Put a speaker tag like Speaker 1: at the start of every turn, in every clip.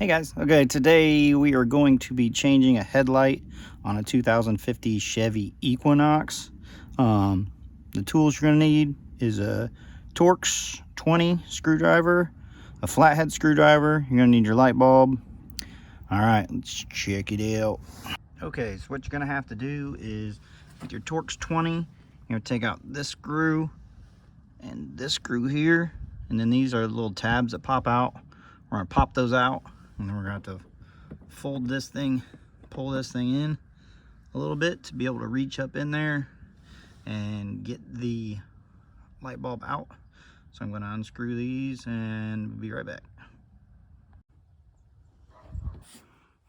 Speaker 1: Hey guys, okay, today we are going to be changing a headlight on a 2050 Chevy Equinox. The tools you're going to need is a Torx 20 screwdriver, a flathead screwdriver. You're going to need your light bulb. All right, let's check it out. Okay, so what you're going to have to do is with your Torx 20, you're going to take out this screw and this screw here, and then these are the little tabs that pop out. We're going to pop those out. And then we're going to have to fold this thing, pull this thing in a little bit to be able to reach up in there and get the light bulb out. So I'm going to unscrew these and we'll be right back.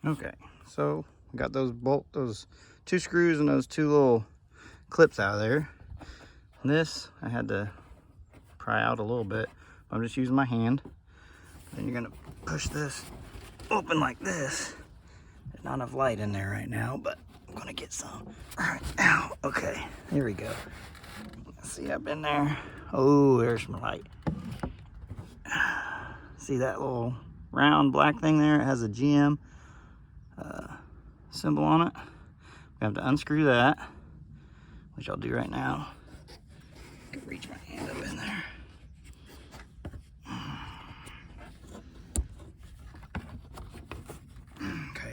Speaker 1: Okay, so I got those two screws and those two little clips out of there. This I had to pry out a little bit. I'm just using my hand. Then you're going to push this open like this. There's not enough light in there right now, but I'm gonna get some. All right, ow, okay, here we go. See up in there? Oh, there's some light. See that little round black thing there? It has a GM symbol on it. We have to unscrew that, which I'll do right now. I can reach my hand up in there.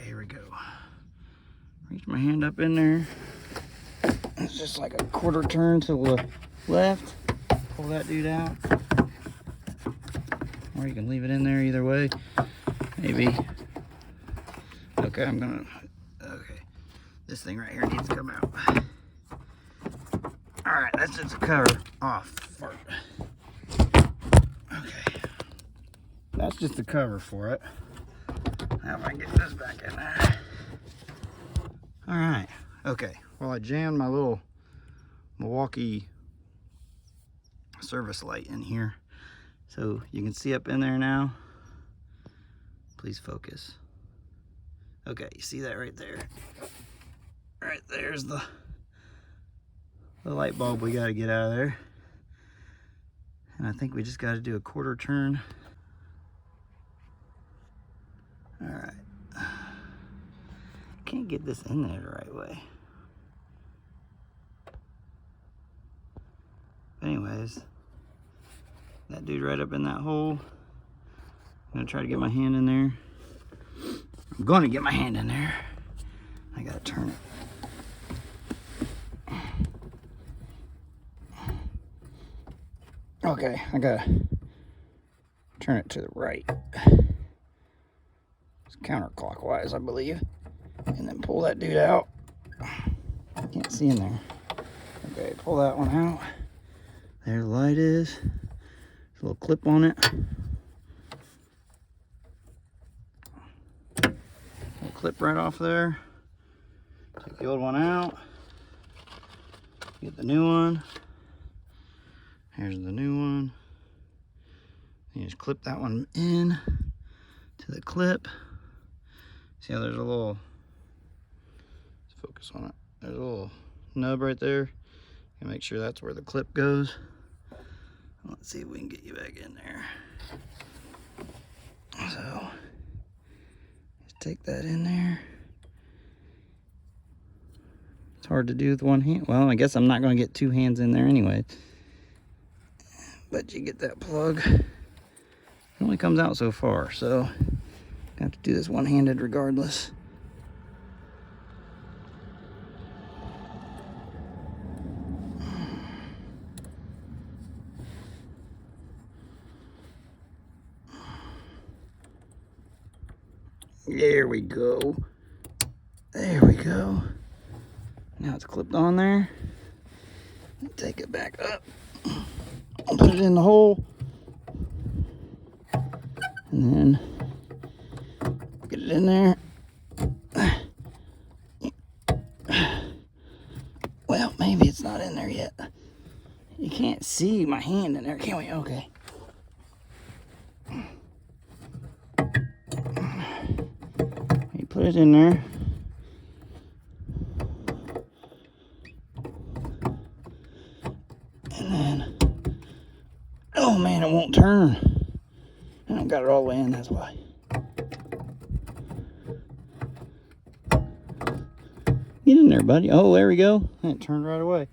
Speaker 1: Here we go. Reach my hand up in there. It's just like a quarter turn to the left. Pull that dude out. Or you can leave it in there either way. Maybe. Okay, okay. This thing right here needs to come out. Alright, that's just a cover off. Okay. That's just the cover for it. Now if I can get this back in there. All right, okay. Well, I jammed my little Milwaukee service light in here. So you can see up in there now. Please focus. Okay, you see that right there? Right there's the light bulb we gotta get out of there. And I think we just gotta do a quarter turn. All right, can't get this in there the right way. But anyways, that dude right up in that hole. I'm gonna try to get my hand in there. I'm gonna get my hand in there. I gotta turn it. Okay, I gotta turn it to the right. Counterclockwise, I believe, and then pull that dude out. Can't see in there. Okay, pull that one out. There the light is. There's a little clip on it. Little clip right off there. Take the old one out. Get the new one. Here's the new one. You just clip that one in to the clip. See how there's a little, let's focus on it. There's a little nub right there. And make sure that's where the clip goes. Let's see if we can get you back in there. So, just take that in there. It's hard to do with one hand. Well, I guess I'm not going to get two hands in there anyway. But you get that plug. It only comes out so far, so I have to do this one-handed regardless. There we go. There we go. Now it's clipped on there. Take it back up. Put it in the hole. And then get it in there. Well, maybe it's not in there yet. You can't see my hand in there, can we? Okay. You put it in there. And then, oh man, it won't turn. And I've got it all the way in, that's why. Get in there, buddy. Oh, there we go. It turned right away.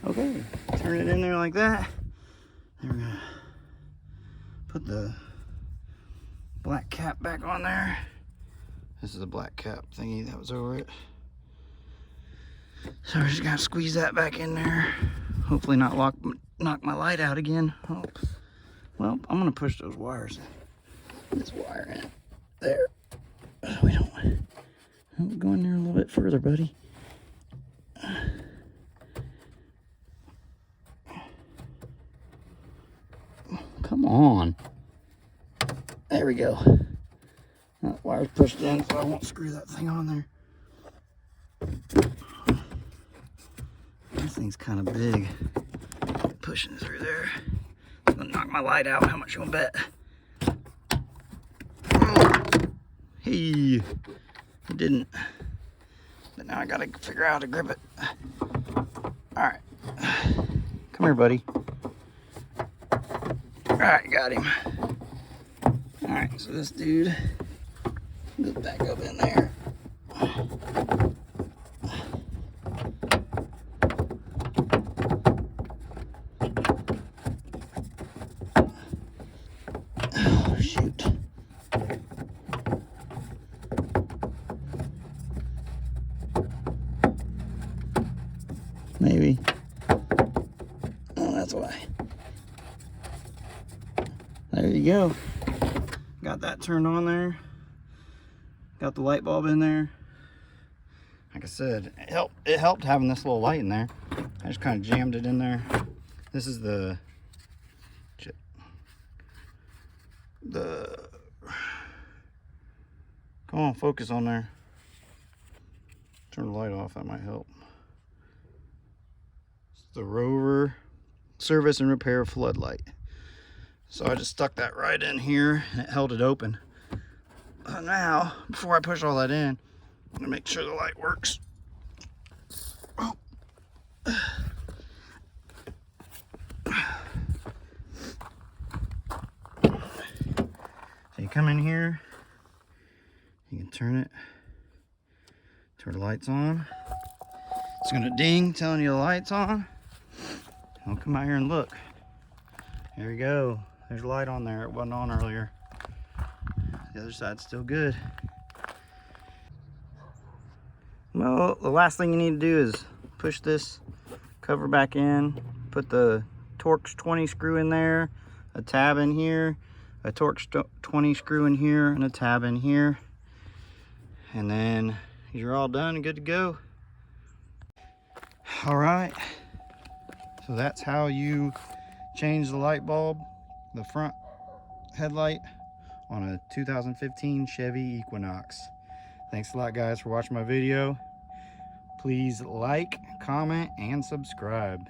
Speaker 1: Okay, turn it in there like that. Then we're gonna put the black cap back on there. This is a black cap thingy that was over it. So we're just gonna squeeze that back in there. Hopefully not knock my light out again. Oh. Well, I'm gonna push those wires in. This wire in. There. We don't want to go in there a little bit further, buddy. Come on. There we go. That wire's pushed in, so I won't screw that thing on there. This thing's kind of big. Pushing through there. It's gonna knock my light out. How much you gonna bet? Oh. Hey, it didn't. But now I gotta figure out how to grip it. All right, come here, buddy. All right, got him. All right, so this dude goes back up in there. Oh, shoot. Maybe. Oh, that's why. There you go. Got that turned on there. Got the light bulb in there. Like I said, it helped having this little light in there. I just kind of jammed it in there. This is the come on, focus on there. Turn the light off, that might help. It's the Rover service and repair floodlight. So I just stuck that right in here and it held it open. Now, before I push all that in, I'm gonna make sure the light works. Oh. So you come in here, you can turn it, turn the lights on. It's gonna ding telling you the light's on. I'll come out here and look. There we go. There's a light on there. It wasn't on earlier. The other side's still good. Well, the last thing you need to do is push this cover back in, put the Torx 20 screw in there, a tab in here, a Torx 20 screw in here, and a tab in here. And then you're all done and good to go. All right, so that's how you change the light bulb, the front headlight on a 2015 Chevy Equinox. Thanks a lot, guys, for watching my video. Please like, comment, and subscribe.